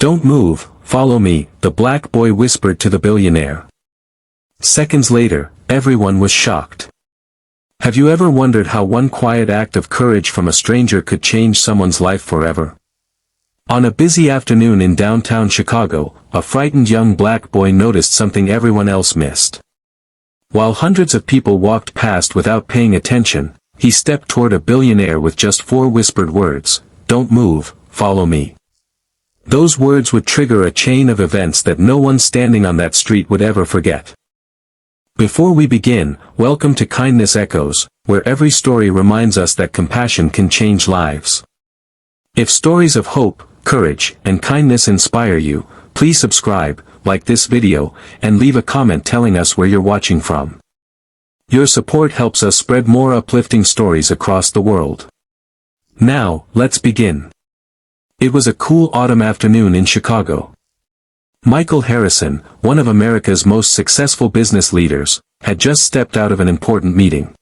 "Don't move, follow me," the black boy whispered to the billionaire. Seconds later, everyone was shocked. Have you ever wondered how one quiet act of courage from a stranger could change someone's life forever? On a busy afternoon in downtown Chicago, a frightened young black boy noticed something everyone else missed. While hundreds of people walked past without paying attention, he stepped toward a billionaire with just 4 whispered words, "Don't move, follow me." Those words would trigger a chain of events that no one standing on that street would ever forget. Before we begin, welcome to Kindness Echoes, where every story reminds us that compassion can change lives. If stories of hope, courage, and kindness inspire you, please subscribe, like this video, and leave a comment telling us where you're watching from. Your support helps us spread more uplifting stories across the world. Now, let's begin. It was a cool autumn afternoon in Chicago. Michael Harrison, one of America's most successful business leaders, had just stepped out of an important meeting.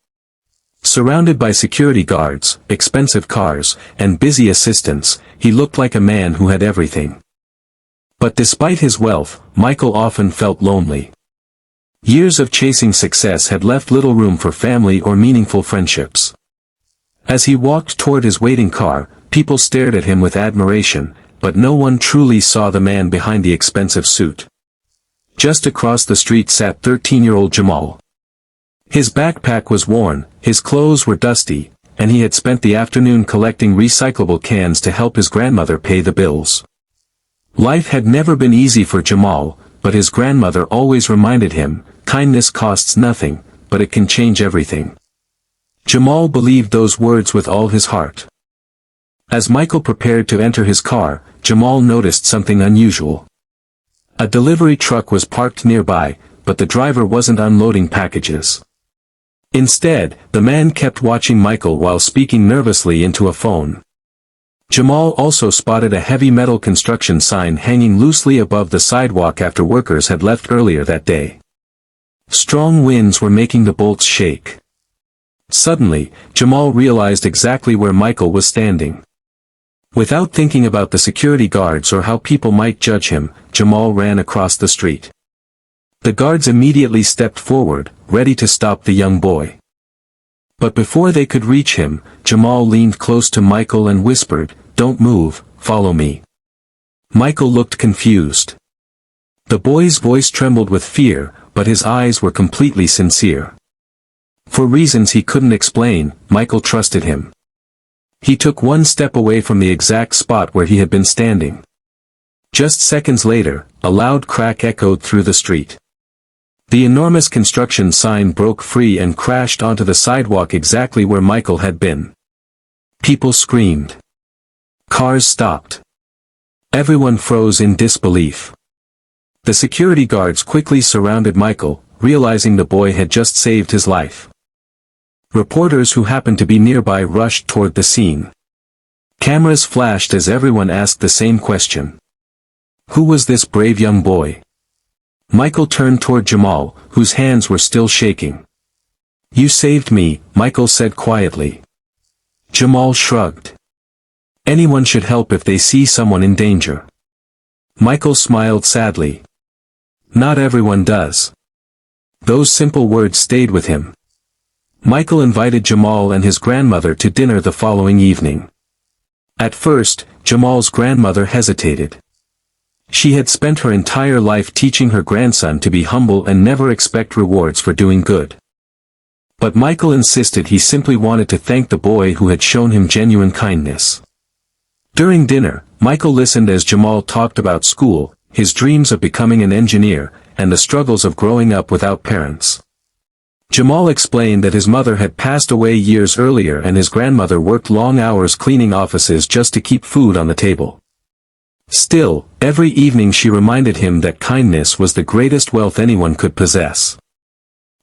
Surrounded by security guards, expensive cars, and busy assistants, he looked like a man who had everything. But despite his wealth, Michael often felt lonely. Years of chasing success had left little room for family or meaningful friendships. As he walked toward his waiting car, people stared at him with admiration, but no one truly saw the man behind the expensive suit. Just across the street sat 13-year-old Jamal. His backpack was worn, his clothes were dusty, and he had spent the afternoon collecting recyclable cans to help his grandmother pay the bills. Life had never been easy for Jamal, but his grandmother always reminded him, kindness costs nothing, but it can change everything. Jamal believed those words with all his heart. As Michael prepared to enter his car, Jamal noticed something unusual. A delivery truck was parked nearby, but the driver wasn't unloading packages. Instead, the man kept watching Michael while speaking nervously into a phone. Jamal also spotted a heavy metal construction sign hanging loosely above the sidewalk after workers had left earlier that day. Strong winds were making the bolts shake. Suddenly, Jamal realized exactly where Michael was standing. Without thinking about the security guards or how people might judge him, Jamal ran across the street. The guards immediately stepped forward, ready to stop the young boy. But before they could reach him, Jamal leaned close to Michael and whispered, "Don't move, follow me." Michael looked confused. The boy's voice trembled with fear, but his eyes were completely sincere. For reasons he couldn't explain, Michael trusted him. He took one step away from the exact spot where he had been standing. Just seconds later, a loud crack echoed through the street. The enormous construction sign broke free and crashed onto the sidewalk exactly where Michael had been. People screamed. Cars stopped. Everyone froze in disbelief. The security guards quickly surrounded Michael, realizing the boy had just saved his life. Reporters who happened to be nearby rushed toward the scene. Cameras flashed as everyone asked the same question. Who was this brave young boy? Michael turned toward Jamal, whose hands were still shaking. "You saved me," Michael said quietly. Jamal shrugged. "Anyone should help if they see someone in danger." Michael smiled sadly. "Not everyone does." Those simple words stayed with him. Michael invited Jamal and his grandmother to dinner the following evening. At first, Jamal's grandmother hesitated. She had spent her entire life teaching her grandson to be humble and never expect rewards for doing good. But Michael insisted he simply wanted to thank the boy who had shown him genuine kindness. During dinner, Michael listened as Jamal talked about school, his dreams of becoming an engineer, and the struggles of growing up without parents. Jamal explained that his mother had passed away years earlier and his grandmother worked long hours cleaning offices just to keep food on the table. Still, every evening she reminded him that kindness was the greatest wealth anyone could possess.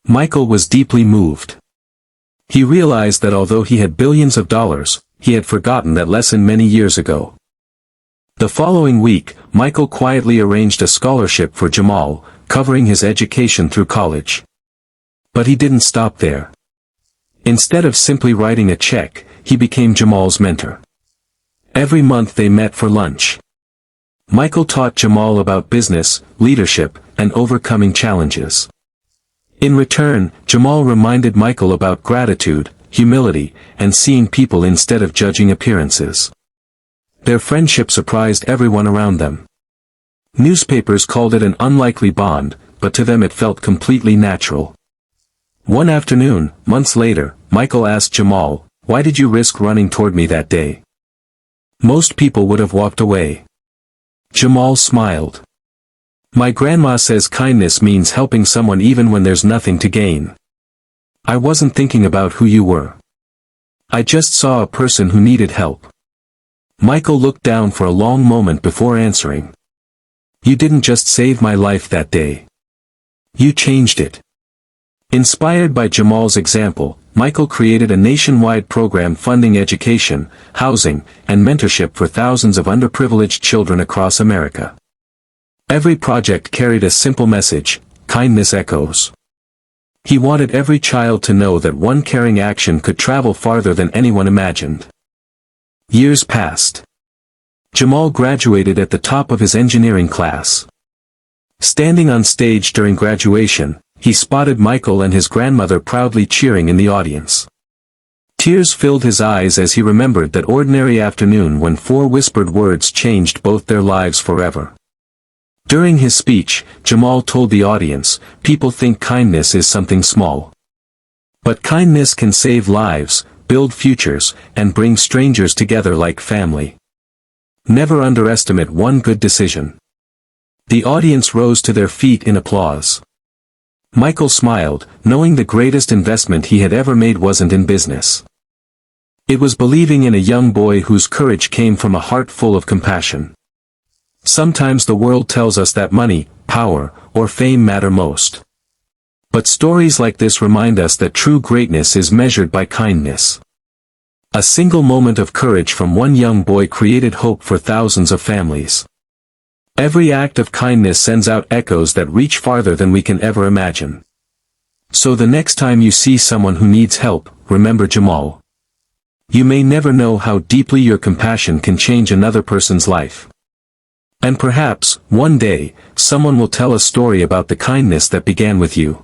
Michael was deeply moved. He realized that although he had billions of dollars, he had forgotten that lesson many years ago. The following week, Michael quietly arranged a scholarship for Jamal, covering his education through college. But he didn't stop there. Instead of simply writing a check, he became Jamal's mentor. Every month they met for lunch. Michael taught Jamal about business, leadership, and overcoming challenges. In return, Jamal reminded Michael about gratitude, humility, and seeing people instead of judging appearances. Their friendship surprised everyone around them. Newspapers called it an unlikely bond, but to them it felt completely natural. One afternoon, months later, Michael asked Jamal, "Why did you risk running toward me that day? Most people would have walked away." Jamal smiled. "My grandma says kindness means helping someone even when there's nothing to gain. I wasn't thinking about who you were. I just saw a person who needed help." Michael looked down for a long moment before answering. "You didn't just save my life that day. You changed it." Inspired by Jamal's example, Michael created a nationwide program funding education, housing, and mentorship for thousands of underprivileged children across America. Every project carried a simple message: kindness echoes. He wanted every child to know that one caring action could travel farther than anyone imagined. Years passed. Jamal graduated at the top of his engineering class. Standing on stage during graduation, he spotted Michael and his grandmother proudly cheering in the audience. Tears filled his eyes as he remembered that ordinary afternoon when 4 whispered words changed both their lives forever. During his speech, Jamal told the audience, "People think kindness is something small. But kindness can save lives, build futures, and bring strangers together like family. Never underestimate one good decision." The audience rose to their feet in applause. Michael smiled, knowing the greatest investment he had ever made wasn't in business. It was believing in a young boy whose courage came from a heart full of compassion. Sometimes the world tells us that money, power, or fame matter most. But stories like this remind us that true greatness is measured by kindness. A single moment of courage from one young boy created hope for thousands of families. Every act of kindness sends out echoes that reach farther than we can ever imagine. So the next time you see someone who needs help, remember Jamal. You may never know how deeply your compassion can change another person's life. And perhaps, one day, someone will tell a story about the kindness that began with you.